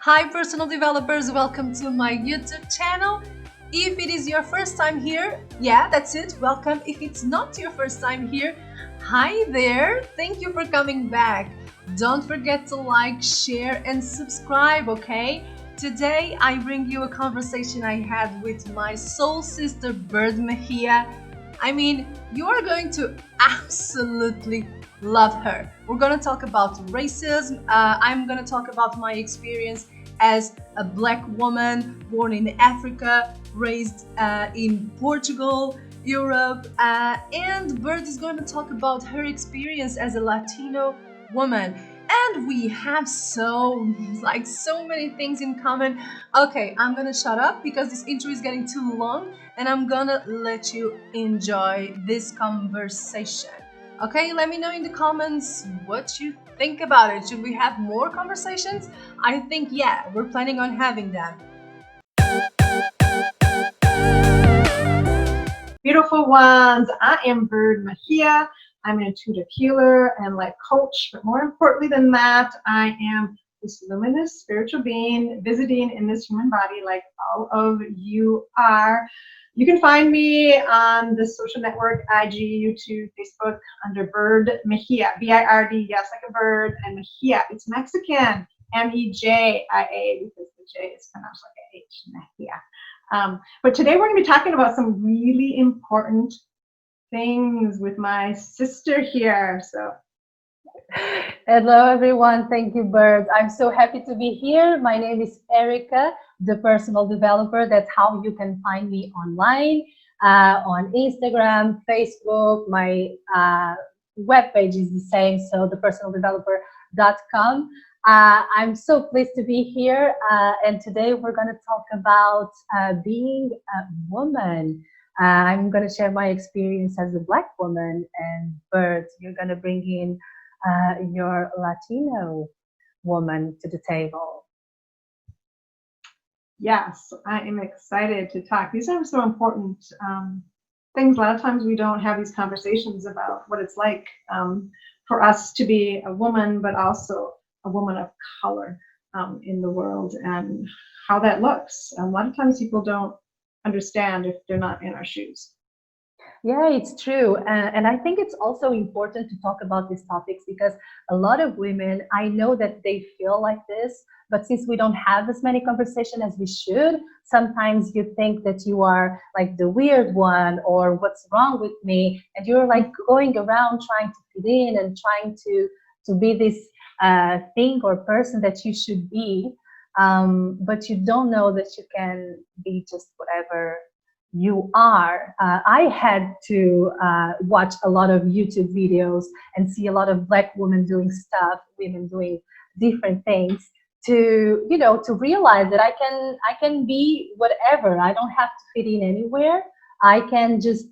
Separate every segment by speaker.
Speaker 1: Hi personal developers, welcome to my YouTube channel. If it is your first time here, yeah, that's it, welcome. If it's not your first time here, hi there, thank you for coming back. Don't forget to like, share and subscribe, okay? Today I bring you a conversation I had with my soul sister Bird Mejia. I mean, you are going to absolutely love her. We're going to talk about racism. I'm going to talk about my experience as a black woman born in Africa, raised in Portugal, Europe, and Bird is going to talk about her experience as a Latino woman. And we have so many things in common. Okay, I'm gonna shut up because this intro is getting too long, and I'm gonna let you enjoy this conversation. Okay, let me know in the comments what you think about it. Should we have more conversations? I think, yeah, we're planning on having them.
Speaker 2: Beautiful ones, I am Bird Mejia. I'm an intuitive healer and life coach, but more importantly than that, I am this luminous spiritual being visiting in this human body like all of you are. You can find me on the social network, IG, YouTube, Facebook, under Bird Mejia, B-I-R-D, yes, like a bird, and Mejia, it's Mexican, M-E-J-I-A, because the J is pronounced like a H, Mejia. But today we're going to be talking about some really important things with my sister here. So,
Speaker 3: hello everyone. Thank you, Bird. I'm so happy to be here. My name is Erica, the personal developer. That's how you can find me online, on Instagram, Facebook. My webpage is the same, so thepersonaldeveloper.com. I'm so pleased to be here, and today we're going to talk about being a woman. I'm going to share my experience as a Black woman, and Bert, you're going to bring in your Latino woman to the table.
Speaker 2: yes, I am excited to talk. These are so important things. A lot of times we don't have these conversations about what it's like for us to be a woman, but also a woman of color in the world, and how that looks. A lot of times people don't understand if they're not in our shoes.
Speaker 3: Yeah, it's true. And I think it's also important to talk about these topics because a lot of women, I know that they feel like this, but since we don't have as many conversations as we should, sometimes you think that you are like the weird one or what's wrong with me. And you're like going around trying to fit in and trying to be this thing or person that you should be. But you don't know that you can be just whatever you are. I had to watch a lot of YouTube videos and see a lot of Black women doing stuff, women doing different things to, you know, to realize that I can be whatever. I don't have to fit in anywhere. I can just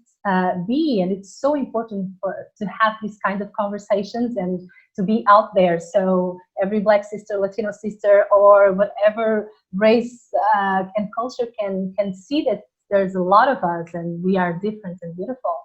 Speaker 3: be, and it's so important to have these kind of conversations and to be out there. So every Black sister, Latino sister, or whatever race and culture can see that there's a lot of us and we are different and beautiful.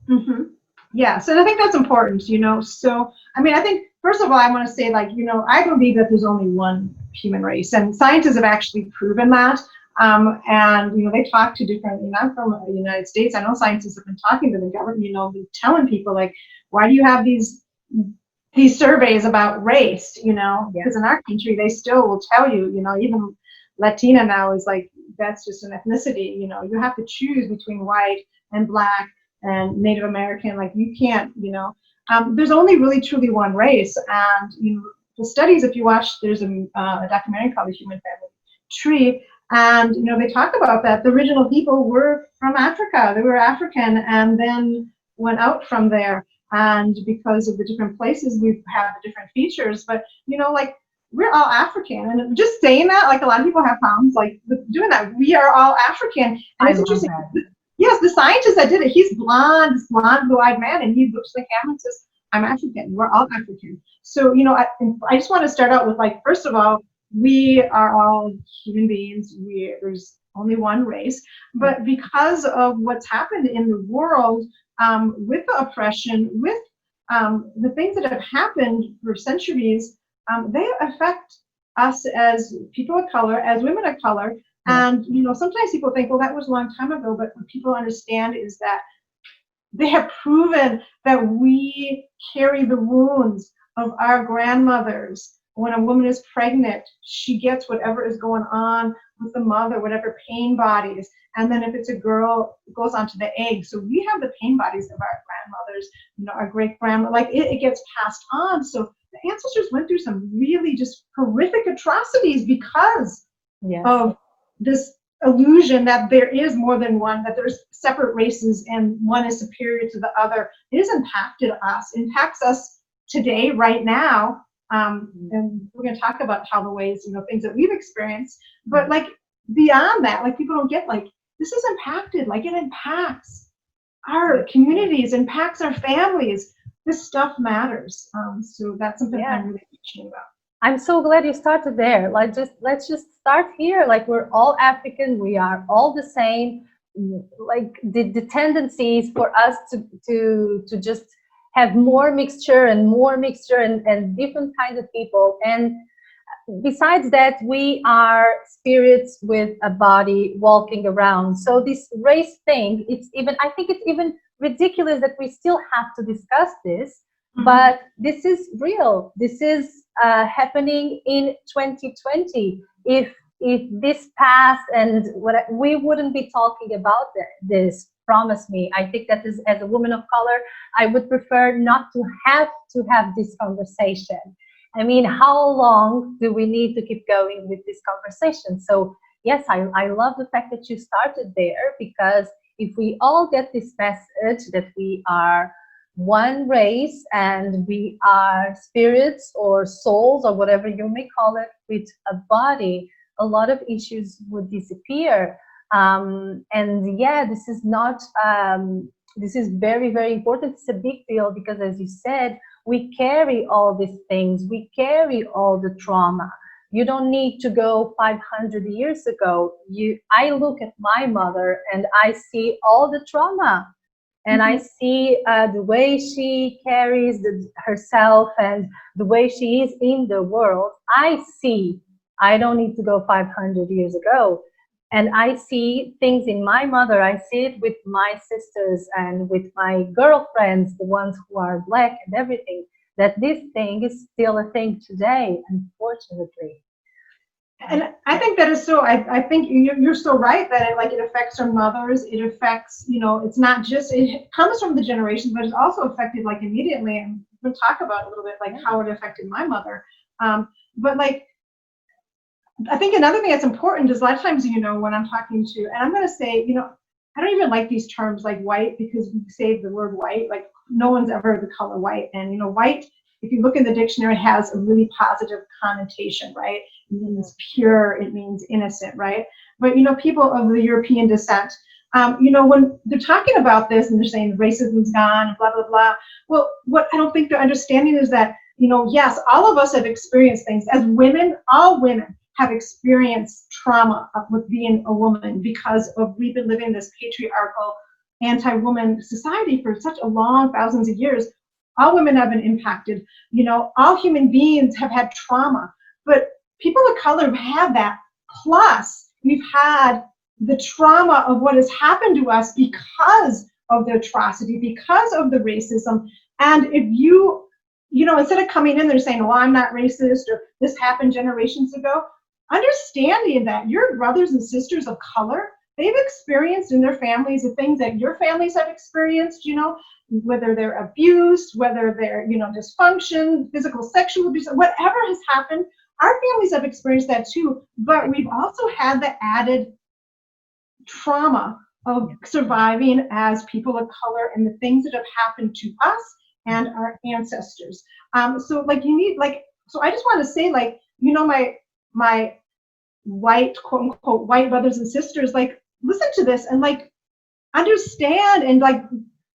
Speaker 2: Mm-hmm. Yeah, so I think that's important, you know. So, I mean, I think, first of all, I want to say, like, you know, I believe that there's only one human race, and scientists have actually proven that. And, you know, they talk to different, you know, I'm from the United States. I know scientists have been talking to the government, you know, telling people, like, why do you have these surveys about race, you know? Because in our country, they still will tell you, you know, even Latina now is like, that's just an ethnicity, you know, you have to choose between white and black and Native American, like you can't, you know, there's only really truly one race. And you know, the studies, if you watch, there's a documentary called The Human Family Tree, and you know, they talk about that the original people were from Africa, they were African, and then went out from there. And because of the different places, we have the different features, but you know, like, we're all African, and just saying that, like, a lot of people have problems like doing that. We are all African, and it's interesting. Yes, the scientist that did it, he's blonde, this blonde, blue-eyed man, and he looks like him and says, "I'm African. We're all African." So, you know, I just want to start out with, like, first of all, we are all human beings. There's only one race, but because of what's happened in the world, with the oppression, with the things that have happened for centuries, they affect us as people of color, as women of color. And, sometimes people think, well, that was a long time ago, but what people understand is that they have proven that we carry the wounds of our grandmothers. When a woman is pregnant, she gets whatever is going on with the mother, whatever pain bodies. And then if it's a girl, it goes on to the egg. So we have the pain bodies of our grandmothers, our great grandma, like it gets passed on. So the ancestors went through some really just horrific atrocities because of this illusion that there is more than one, that there's separate races and one is superior to the other. It has impacted us, impacts us today, right now. And we're going to talk about how the ways, things that we've experienced, but like beyond that, like people don't get like, this is impacted, like it impacts our communities, impacts our families. This stuff matters. So that's something I'm really passionate about.
Speaker 3: I'm so glad you started there. Like, let's just start here. Like, we're all African. We are all the same. Like the tendency is for us to just have more mixture and different kinds of people. And besides that, we are spirits with a body walking around. So this race thing, I think it's even ridiculous that we still have to discuss this. But this is real. This is happening in 2020. If this passed, and we wouldn't be talking about this. Promise me. I think that as a woman of color, I would prefer not to have this conversation. I mean, how long do we need to keep going with this conversation? So yes, I love the fact that you started there, because if we all get this message that we are one race and we are spirits or souls or whatever you may call it with a body, a lot of issues would disappear. And yeah, this is not this is very, very important. It's a big deal because, as you said, we carry all these things, we carry all the trauma. You don't need to go 500 years ago. I look at my mother and I see all the trauma. And I see the way she carries herself and the way she is in the world. I don't need to go 500 years ago. And I see things in my mother. I see it with my sisters and with my girlfriends, the ones who are Black and everything, that this thing is still a thing today, unfortunately.
Speaker 2: And I think that is so, I think you're so right that it affects our mothers. It affects, it's not just, it comes from the generation, but it's also affected like immediately. And we'll talk about a little bit like how it affected my mother. But like, I think another thing that's important is a lot of times, when I'm talking to, and I'm going to say, I don't even like these terms like white, because we say the word white, like no one's ever the color white. And, white, if you look in the dictionary, it has a really positive connotation, right? It means pure, it means innocent, right? But, people of the European descent, when they're talking about this and they're saying racism's gone, blah, blah, blah. Well, what I don't think they're understanding is that, yes, all of us have experienced things. As women, all women have experienced trauma with being a woman, because we've been living this patriarchal, anti-woman society for such a long thousands of years. All women have been impacted. All human beings have had trauma, but people of color have had that. Plus, we've had the trauma of what has happened to us because of the atrocity, because of the racism. And if instead of coming in there saying, well, I'm not racist, or this happened generations ago, understanding that your brothers and sisters of color, they've experienced in their families the things that your families have experienced, whether they're abused, whether they're, dysfunction, physical, sexual abuse, whatever has happened, our families have experienced that too. But we've also had the added trauma of surviving as people of color and the things that have happened to us and our ancestors. So like so I just want to say, like, my white, quote unquote, white brothers and sisters, like, listen to this and like understand and like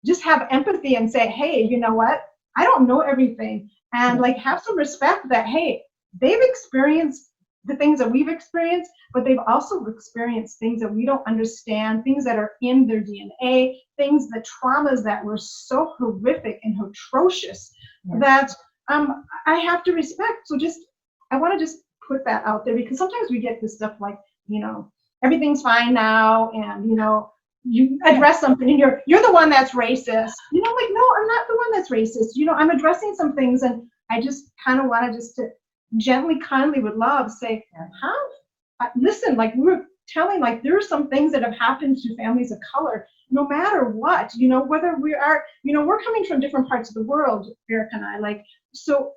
Speaker 2: just have empathy and say, hey, you know what? I don't know everything. And like have some respect that, hey, they've experienced the things that we've experienced, but they've also experienced things that we don't understand, things that are in their DNA, things, the traumas that were so horrific and atrocious that I have to respect. So I want to just put that out there, because sometimes we get this stuff like, everything's fine now, and you address something and you're the one that's racist. Like, no, I'm not the one that's racist. I'm addressing some things, and I just kind of want to just to gently, kindly, with love say, listen, like we were telling, like there are some things that have happened to families of color, no matter what, whether we are, we're coming from different parts of the world, Eric and I, like, so,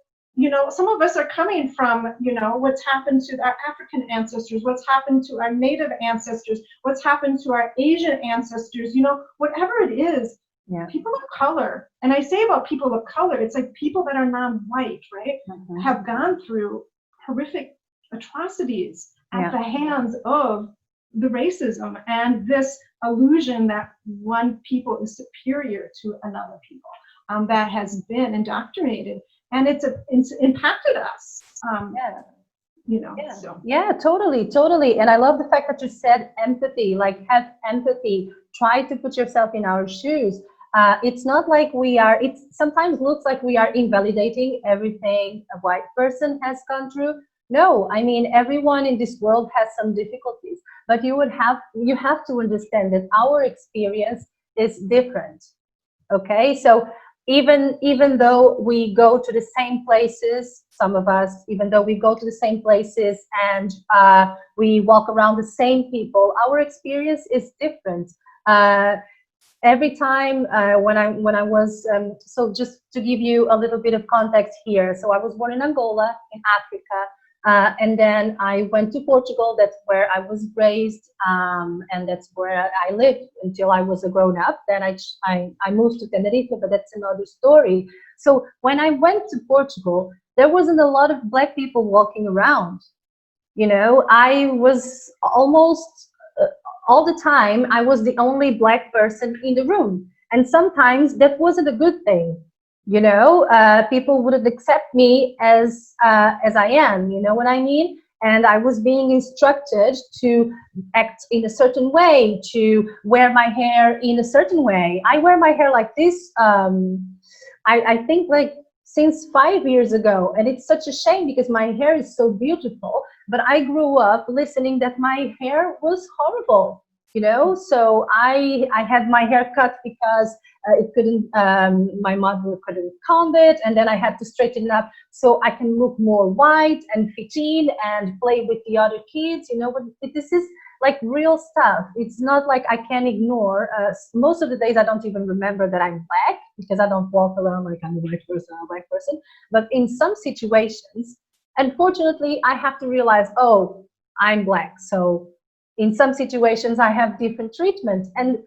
Speaker 2: some of us are coming from, what's happened to our African ancestors, what's happened to our Native ancestors, what's happened to our Asian ancestors, whatever it is, people of color. And I say about people of color, it's like people that are non-white, right, have gone through horrific atrocities at the hands of the racism and this illusion that one people is superior to another people, that has been indoctrinated, and it's impacted us. So.
Speaker 3: Yeah, totally. And I love the fact that you said empathy, like have empathy, try to put yourself in our shoes. It's not like it sometimes looks like we are invalidating everything a white person has gone through. No, I mean, everyone in this world has some difficulties, but you have to understand that our experience is different. Okay, so even though we go to the same places, some of us, even though we go to the same places and we walk around the same people, our experience is different. Every time when I was, so just to give you a little bit of context here, so I was born in Angola, in Africa. And then I went to Portugal. That's where I was raised, and that's where I lived until I was a grown up. Then I moved to Tenerife, but that's another story. So when I went to Portugal, there wasn't a lot of Black people walking around. I was almost all the time, I was the only Black person in the room. And sometimes that wasn't a good thing. People wouldn't accept me as I am, you know what I mean? And I was being instructed to act in a certain way, to wear my hair in a certain way. I wear my hair like this, I think like since 5 years ago. And it's such a shame because my hair is so beautiful, but I grew up listening that my hair was horrible. So I had my hair cut because it couldn't, my mother couldn't comb it, and then I had to straighten it up so I can look more white and fit in and play with the other kids. But this is like real stuff. It's not like I can ignore. Most of the days I don't even remember that I'm Black because I don't walk around like I'm a white person or a Black person. But in some situations, unfortunately, I have to realize, oh, I'm Black. So in some situations, I have different treatment. And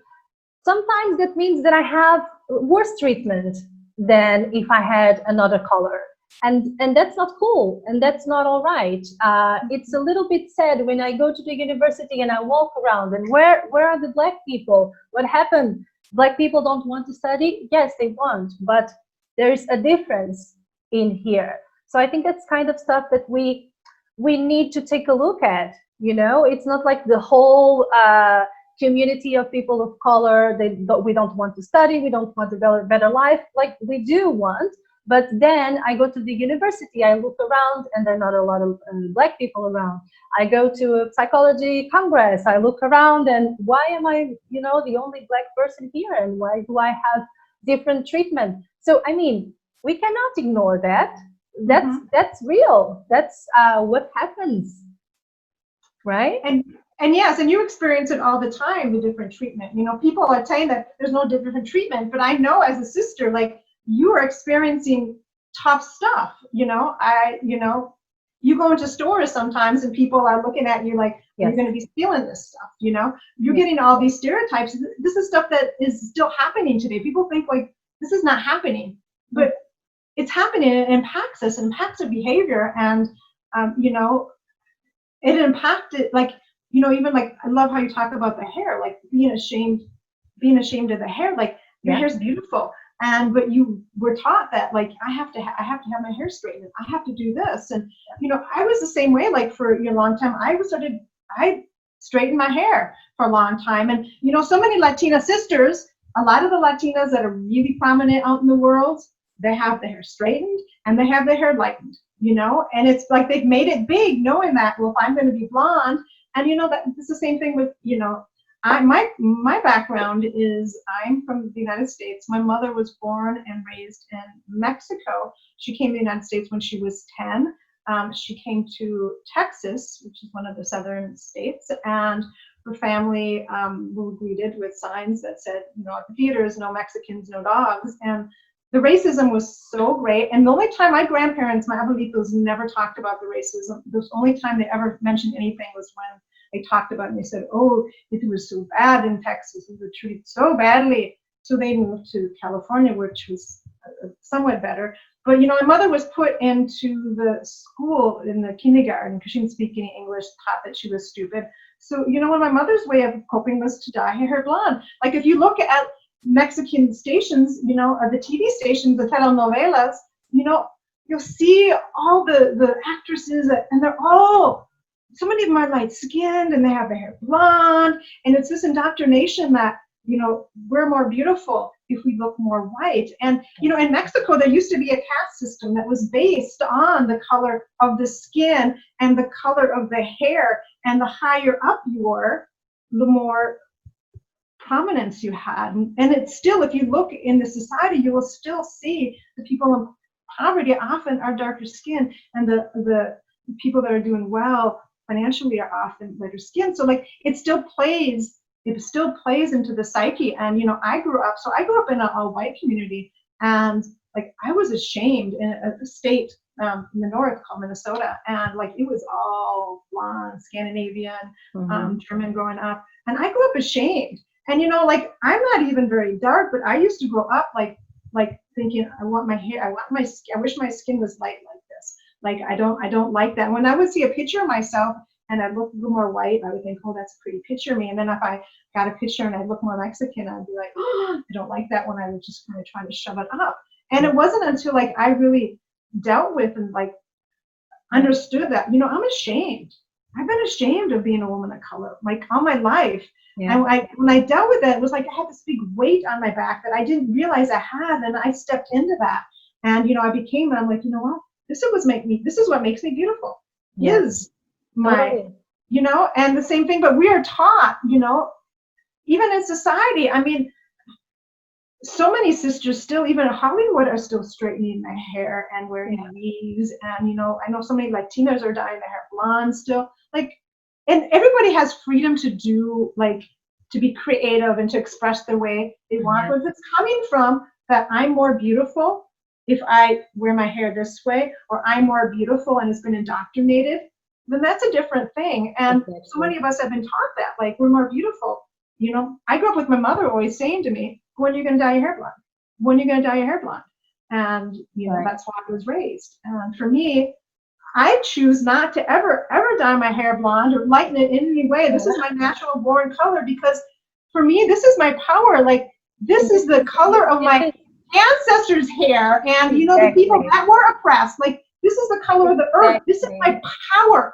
Speaker 3: sometimes that means that I have worse treatment than if I had another color. And that's not cool. And that's not all right. It's a little bit sad when I go to the university and I walk around and where are the Black people? What happened? Black people don't want to study? Yes, they want. But there's a difference in here. So I think that's kind of stuff that we need to take a look at. It's not like the whole community of people of color, we don't want to study, we don't want a better life. Like we do want, but then I go to the university, I look around and there are not a lot of Black people around. I go to a psychology congress, I look around and why am I, the only Black person here, and why do I have different treatment? So, I mean, we cannot ignore that. That's real. That's what happens. Right?
Speaker 2: And yes, and you experience it all the time, the different treatment. People are saying that there's no different treatment, but I know as a sister, like you are experiencing tough stuff. You go into stores sometimes and people are looking at you like, you're going to be stealing this stuff. You're getting all these stereotypes. This is stuff that is still happening today. People think like this is not happening, but it's happening. It impacts us, it impacts our behavior, and it impacted, like, even like, I love how you talk about the hair, like being ashamed of the hair, like your hair's beautiful. But you were taught that, like, I have to have my hair straightened. I have to do this. And, I was the same way, like for a long time, I straightened my hair for a long time. And, so many Latina sisters, a lot of the Latinas that are really prominent out in the world, they have their hair straightened and they have their hair lightened. and it's like they've made it big knowing that, well, if I'm going to be blonde, and that it's the same thing with, my background is I'm from the United States. My mother was born and raised in Mexico. She came to the United States when she was 10. She came to Texas, which is one of the southern states, and her family were greeted with signs that said, at the theaters, no Mexicans, no dogs. And the racism was so great. And the only time my grandparents, my abuelitos, never talked about the racism, the only time they ever mentioned anything was when they talked about it, and they said, oh, it was so bad in Texas, we were treated so badly. So they moved to California, which was somewhat better. But, my mother was put into the school in the kindergarten because she didn't speak any English, thought that she was stupid. So, my mother's way of coping was to dye her hair blonde. Like, if you look at Mexican stations, the TV stations, the telenovelas, you'll see all the actresses, and they're all, so many of them are light skinned and they have their hair blonde. And it's this indoctrination that, we're more beautiful if we look more white. And, in Mexico, there used to be a caste system that was based on the color of the skin and the color of the hair. And the higher up you were, the more prominence you had. And it's still, if you look in the society, you will still see the people in poverty often are darker skin, and the people that are doing well financially are often lighter skin. So like it still plays into the psyche. And I grew up in a all white community, and like I was ashamed in a state in the north called Minnesota, and like it was all blonde, Scandinavian, German growing up, and I grew up ashamed. And like I'm not even very dark, but I used to grow up like thinking, I want my hair, I wish my skin was light like this. Like I don't like that. When I would see a picture of myself and I look a little more white, I would think, oh, that's a pretty picture of me. And then if I got a picture and I look more Mexican, I'd be like, oh, I don't like that one. I was just kind of trying to shove it up. And it wasn't until like I really dealt with and like understood that, I'm ashamed. I've been ashamed of being a woman of color, like all my life. Yeah. And when I dealt with it, it was like I had this big weight on my back that I didn't realize I had, and I stepped into that. And I'm like, what? This is what makes me beautiful.
Speaker 3: Yeah.
Speaker 2: Is my, and the same thing. But we are taught, even in society. I mean, so many sisters still, even in Hollywood, are still straightening their hair and wearing weaves. And I know so many Latinos are dyeing their hair blonde still. Like, and everybody has freedom to do, like, to be creative and to express their way they want. But if it's coming from that I'm more beautiful if I wear my hair this way, or I'm more beautiful and it's been indoctrinated, then that's a different thing. And so many of us have been taught that, like, we're more beautiful. I grew up with my mother always saying to me, when are you going to dye your hair blonde? When are you going to dye your hair blonde? And, that's how I was raised. And for me, I choose not to ever dye my hair blonde or lighten it in any way. This is my natural born color, because for me, this is my power. Like, this is the color of my ancestors' hair. And, the people that were oppressed, like, this is the color of the earth. This is my power.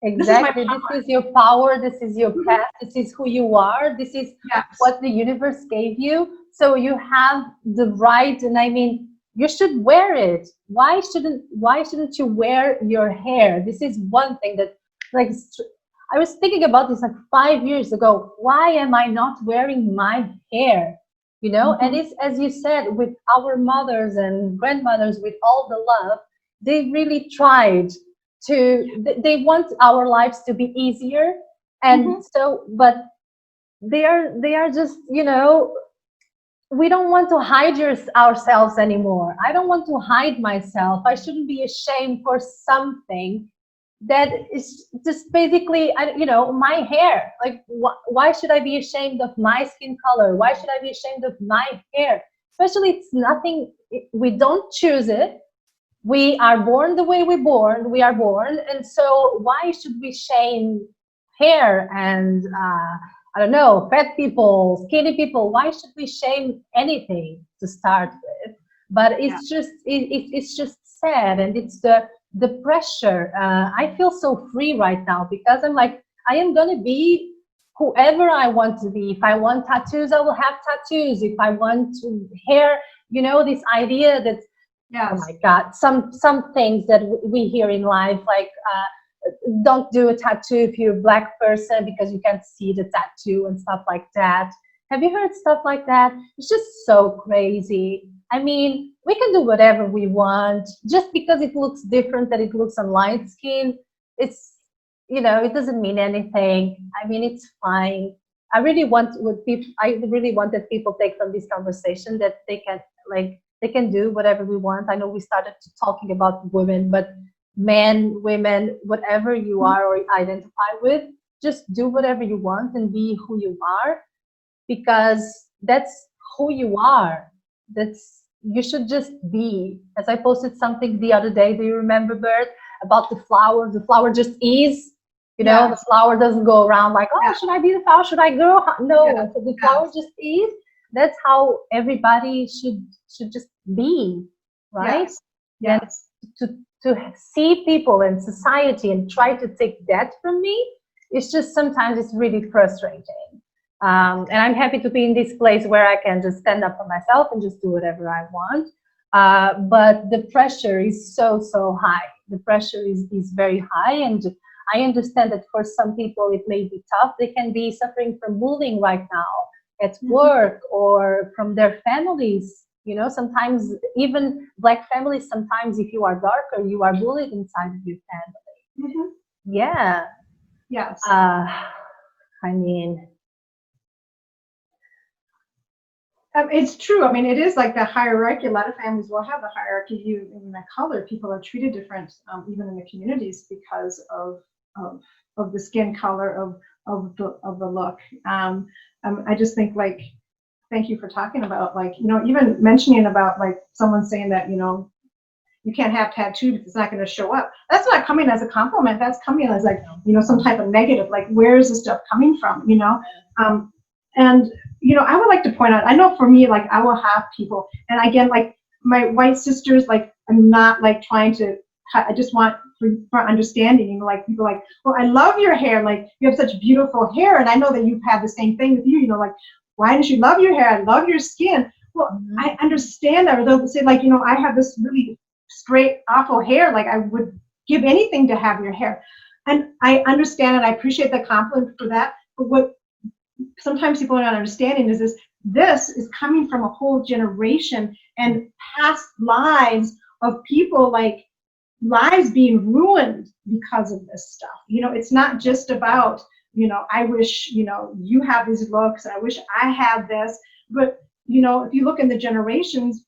Speaker 3: Exactly. This is your power. This is your path. This is who you are. This is what the universe gave you. So you have the right, and I mean, you should wear it. Why shouldn't you wear your hair? This is one thing that, like, I was thinking about this like 5 years ago. Why am I not wearing my hair? And it's, as you said, with our mothers and grandmothers, with all the love, they really tried they want our lives to be easier. And so, but they are just, we don't want to hide ourselves anymore. I don't want to hide myself. I shouldn't be ashamed for something that is just basically, my hair. Like, why should I be ashamed of my skin color? Why should I be ashamed of my hair? Especially, it's nothing, we don't choose it. We are born the way we are born. And so why should we shame hair and, I don't know, fat people, skinny people? Why should we shame anything to start with? But it's just sad, and it's the pressure. I feel so free right now, because I'm like, I am gonna be whoever I want to be. If I want tattoos, I will have tattoos. If I want to hair, this idea that
Speaker 2: Yes.
Speaker 3: Oh my God, some things that we hear in life, like don't do a tattoo if you're a black person because you can't see the tattoo and stuff like that. Have you heard stuff like that? It's just so crazy. I mean, we can do whatever we want just because it looks different than it looks on light skin. It's, it doesn't mean anything. I mean, it's fine. I really wanted people take from this conversation that they can do whatever we want. I know we started talking about women, but men, women, whatever you are or identify with, just do whatever you want and be who you are, because that's who you are. That's You should just be. As I posted something the other day, do you remember, Bert, about the flower? The flower just is. The
Speaker 2: Yes.
Speaker 3: flower doesn't go around like, oh,
Speaker 2: Yes.
Speaker 3: should I be the flower? Should I grow? No,
Speaker 2: Yes.
Speaker 3: so the flower
Speaker 2: Yes.
Speaker 3: just is. That's how everybody should just be, right?
Speaker 2: Yes.
Speaker 3: Then
Speaker 2: Yes.
Speaker 3: to to see people and society and try to take that from me, it's just sometimes it's really frustrating. And I'm happy to be in this place where I can just stand up for myself and just do whatever I want. But the pressure is so high. The pressure is very high, and I understand that for some people it may be tough. They can be suffering from bullying right now at work or from their families. Sometimes even black families, sometimes if you are darker, you are bullied inside of your family.
Speaker 2: Mm-hmm.
Speaker 3: Yeah.
Speaker 2: Yes.
Speaker 3: I mean,
Speaker 2: It's true. I mean, it is like the hierarchy. A lot of families will have the hierarchy. In the color, people are treated different, even in the communities, because of the skin color, of the look. I just think, like, thank you for talking about, like, even mentioning about, like, someone saying that, you can't have tattooed if it's not going to show up. That's not coming as a compliment. That's coming as, like, some type of negative. Like, where is this stuff coming from? And I would like to point out, I know for me, like, I will have people, and again, like, my white sisters, like, I'm not, like, trying to cut. I just want for understanding, like, people like, well, I love your hair, like, you have such beautiful hair, and I know that you've had the same thing with you, like, why don't you love your hair? I love your skin. Well, I understand that. Or they'll say, like, I have this really straight, awful hair, like, I would give anything to have your hair. And I understand and I appreciate the compliment for that. But what sometimes people are not understanding is this is coming from a whole generation and past lives of people, like, lives being ruined because of this stuff. It's not just about, I wish, you have these looks, and I wish I had this. But, if you look in the generations,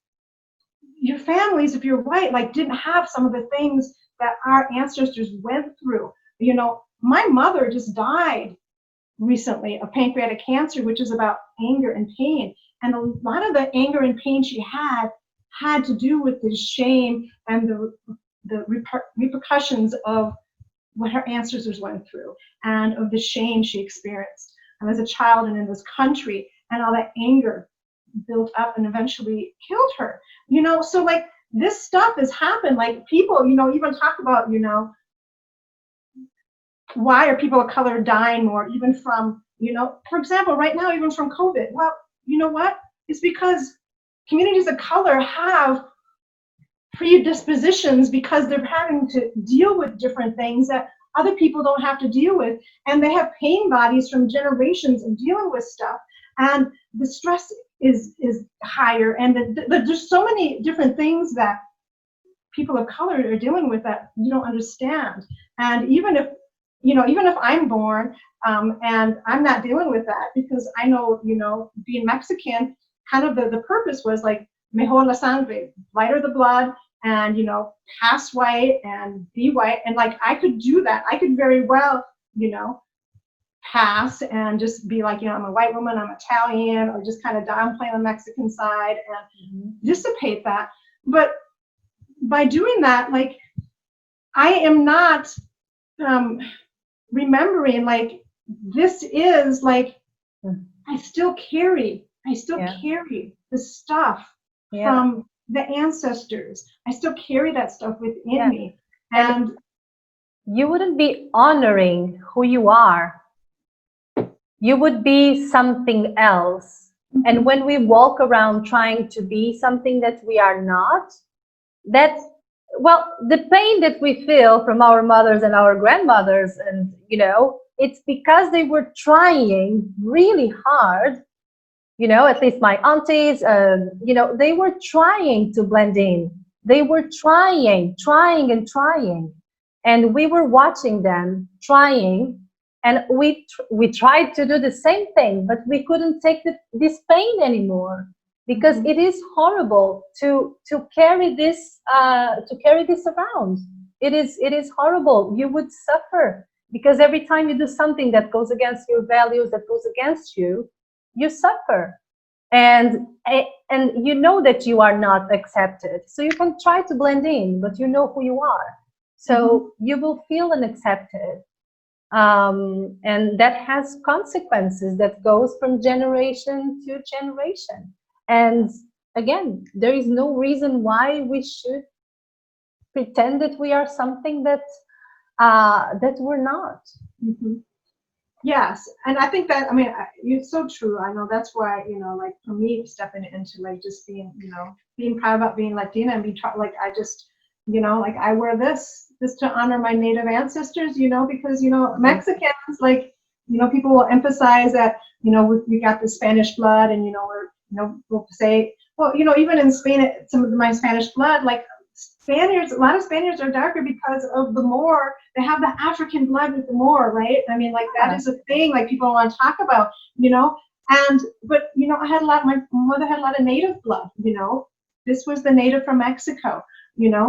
Speaker 2: your families, if you're white, like, didn't have some of the things that our ancestors went through. My mother just died recently of pancreatic cancer, which is about anger and pain. And a lot of the anger and pain she had to do with the shame and the repercussions of what her ancestors went through, and of the shame she experienced as a child and in this country, and all that anger built up and eventually killed her. So, like, this stuff has happened. Like, people, even talk about, why are people of color dying more, even from, for example, right now, even from COVID. Well, you know what? It's because communities of color have predispositions, because they're having to deal with different things that other people don't have to deal with, and they have pain bodies from generations of dealing with stuff, and the stress is higher, and there's so many different things that people of color are dealing with that you don't understand. And even if I'm born, and I'm not dealing with that, because I know, being Mexican, kind of the purpose was, like, mejor la sangre, lighter the blood, and, pass white and be white. And, like, I could do that. I could very well, pass and just be like, I'm a white woman, I'm Italian, or just kind of downplay the Mexican side and dissipate that. But by doing that, like, I am not remembering, like, this is, like, I still carry the stuff from the ancestors. I still carry that stuff within me. And
Speaker 3: you wouldn't be honoring who you are. You would be something else. And when we walk around trying to be something that we are not, that, well, the pain that we feel from our mothers and our grandmothers, and it's because they were trying really hard. At least my aunties, they were trying to blend in. They were trying and trying, and we were watching them trying, and we tried to do the same thing, but we couldn't take this pain anymore, because it is horrible to carry this around. It is horrible. You would suffer, because every time you do something that goes against your values, that goes against you, you suffer. And you know that you are not accepted, so you can try to blend in, but you know who you are, so you will feel unaccepted. And that has consequences that goes from generation to generation. And again, there is no reason why we should pretend that we are something that we're not.
Speaker 2: Yes, and I think that, I mean, it's so true. I know that's why, like for me, stepping into like just being, being proud about being Latina, and like I just, like I wear this to honor my Native ancestors, because Mexicans, like, people will emphasize that, we got the Spanish blood, and we'll say, well, even in Spain, some of my Spanish blood, like Spaniards, a lot of Spaniards are darker because of the Moor. They have the African blood with the Moor, right? I mean, like that is a thing, like people want to talk about, but my mother had a lot of Native blood, this was the Native from Mexico,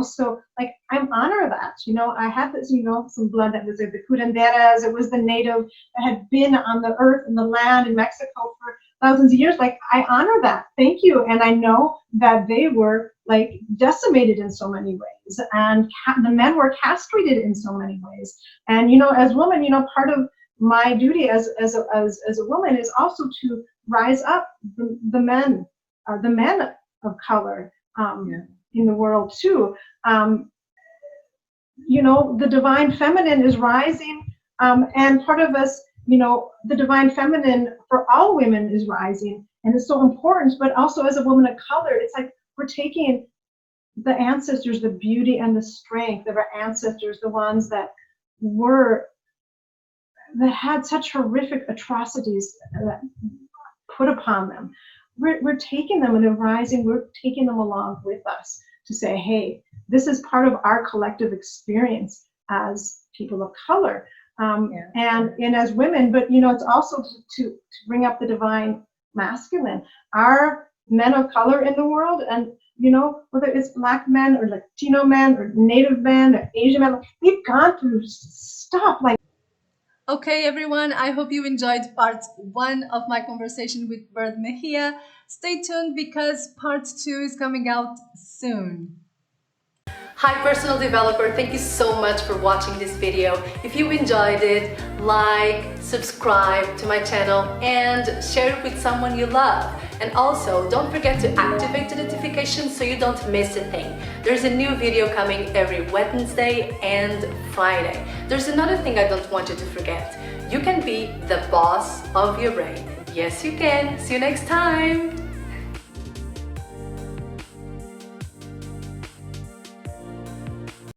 Speaker 2: so like I honor that, I had this, some blood that was the curanderas. It was the Native that had been on the earth and the land in Mexico for thousands of years. Like I honor that, thank you. And I know that they were like decimated in so many ways, and the men were castrated in so many ways. And as women, part of my duty as a woman is also to rise up the men of color in the world too. The divine feminine is rising, and part of us, the divine feminine for all women is rising, and it's so important. But also as a woman of color, it's like we're taking the ancestors, the beauty and the strength of our ancestors, the ones that had such horrific atrocities put upon them. We're taking them, and they're rising. We're taking them along with us to say, hey, this is part of our collective experience as people of color, and as women. But it's also to bring up the divine masculine, our men of color in the world, and whether it's Black men or Latino men or Native men or Asian men, we've gone through stuff like.
Speaker 1: Okay, everyone, I hope you enjoyed part 1 of my conversation with Bird Mejia. Stay tuned because part 2 is coming out soon. Hi personal developer, thank you so much for watching this video. If you enjoyed it, like, subscribe to my channel and share it with someone you love. And also don't forget to activate the notifications so you don't miss a thing. There's a new video coming every Wednesday and Friday. There's another thing I don't want you to forget. You can be the boss of your brain. Yes, you can. See you next time.